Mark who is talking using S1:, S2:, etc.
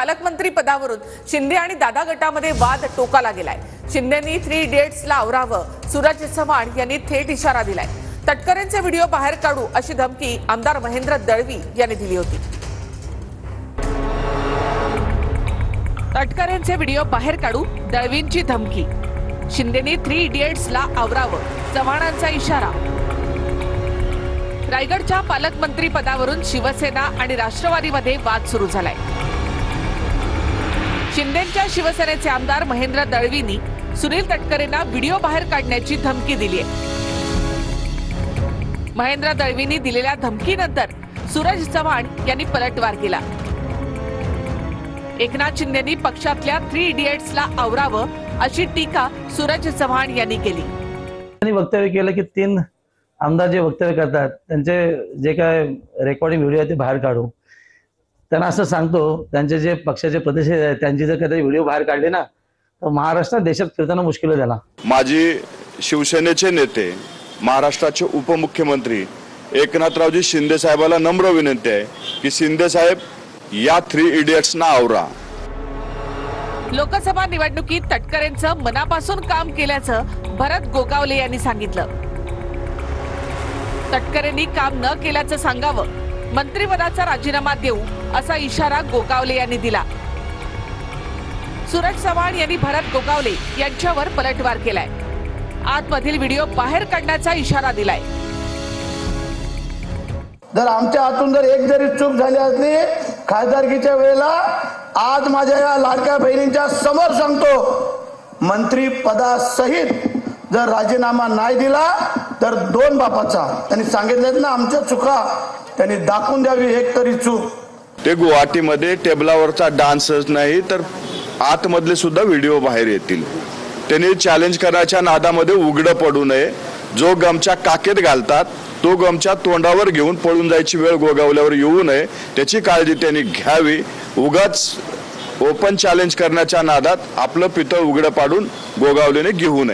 S1: पालकमंत्री पदावरून शिंदे आणि दादा गटामध्ये वाद टोकाला गेलाय। शिंदेंनी 3 इडियट्सला आवरावं, सूरज चव्हाण यांनी थेट इशारा दिलाय। तटकरेंचे व्हिडिओ बाहेर काढू अशी धमकी आमदार महेंद्र दळवी यांनी दिली होती। तटकरेंचे व्हिडिओ बाहेर काढू, दळवींची धमकी। शिंदेंनी 3 इडियट्सला आवरावं, चव्हाणांचा इशारा। रायगडच्या पालकमंत्री पदावरून शिवसेना आणि राष्ट्रवादीमध्ये वाद सुरू झालाय। शिंदेंच्या शिवसेनेचे आमदार महेंद्र दळवींनी सुनील तटकरेंना व्हिडिओ बाहेर काढण्याची धमकी दिली आहे। महेंद्र दळवींनी दिलेल्या धमकीनंतर सूरज चव्हाण यांनी पलटवार केला। एकनाथ शिंदेंनी पक्षातल्या 3 इडियट्सला आवरावं अशी टीका सूरज चव्हाण यांनी केली।
S2: त्यांनी वक्तव्य केलं की 3 आमदार जे वक्तव्य करतात त्यांचे जे काय रेकॉर्डिंग व्हिडिओ आहे ते बाहेर काढू। त्यांना असं सांगतो, त्यांचे जे पक्षाचे प्रदेश आहेत त्यांची जर कधी व्हिडिओ बाहेर काढले ना तर महाराष्ट्रात देशात फिरताना मुश्किल आहे त्याला।
S3: माजी शिवसेनेचे नेते, महाराष्ट्राचे उपमुख्यमंत्री एकनाथरावजी शिंदे साहेबांना नम्र विनंती आहे की शिंदे साहेब या 3 इडियट्सना आवरा।
S1: लोकसभा निवडणुकीत तटकरेंचं मनापासून काम केल्याचं भरत गोगावले यांनी सांगितलं। तटकरेंनी काम न केल्याचं सांगावं, मंत्रिपदाचा राजीनामा देऊ असा इशारा गोगावले यांनी दिला। सूरज चव्हाण यांनी भरत गोगावले यांच्यावर पलटवार केलाय। आतमधील व्हिडिओ बाहेर काढण्याचा इशारा दिलाय।
S4: जर आमच्या हातून जर एक जरी चूक झाली असली खासदारकीच्या वेळेला, आज माझ्या या लाडक्या बहिणींच्या समोर सांगतो, मंत्री पदासहित जर राजीनामा नाही दिला तर 2 बापाचा त्यांनी सांगितलं ना, आमच्या चुका त्यांनी दाखवून द्यावी एक तरी चूक।
S3: ते गुवाहाटीमध्ये टेबलावरचा डान्सच नाही तर आतमधले सुद्धा व्हिडिओ बाहेर येतील। त्यांनी चॅलेंज करण्याच्या नादामध्ये उघडं पडू नये। जो गमच्या काकेत घालतात तो गमच्या तोंडावर घेऊन पळून जायची वेळ गोगावल्यावर येऊ नये, त्याची काळजी त्यांनी घ्यावी। उगाच ओपन चॅलेंज करण्याच्या नादात आपलं पितळ उघडं पाडून गोगावलेने घेऊ नये।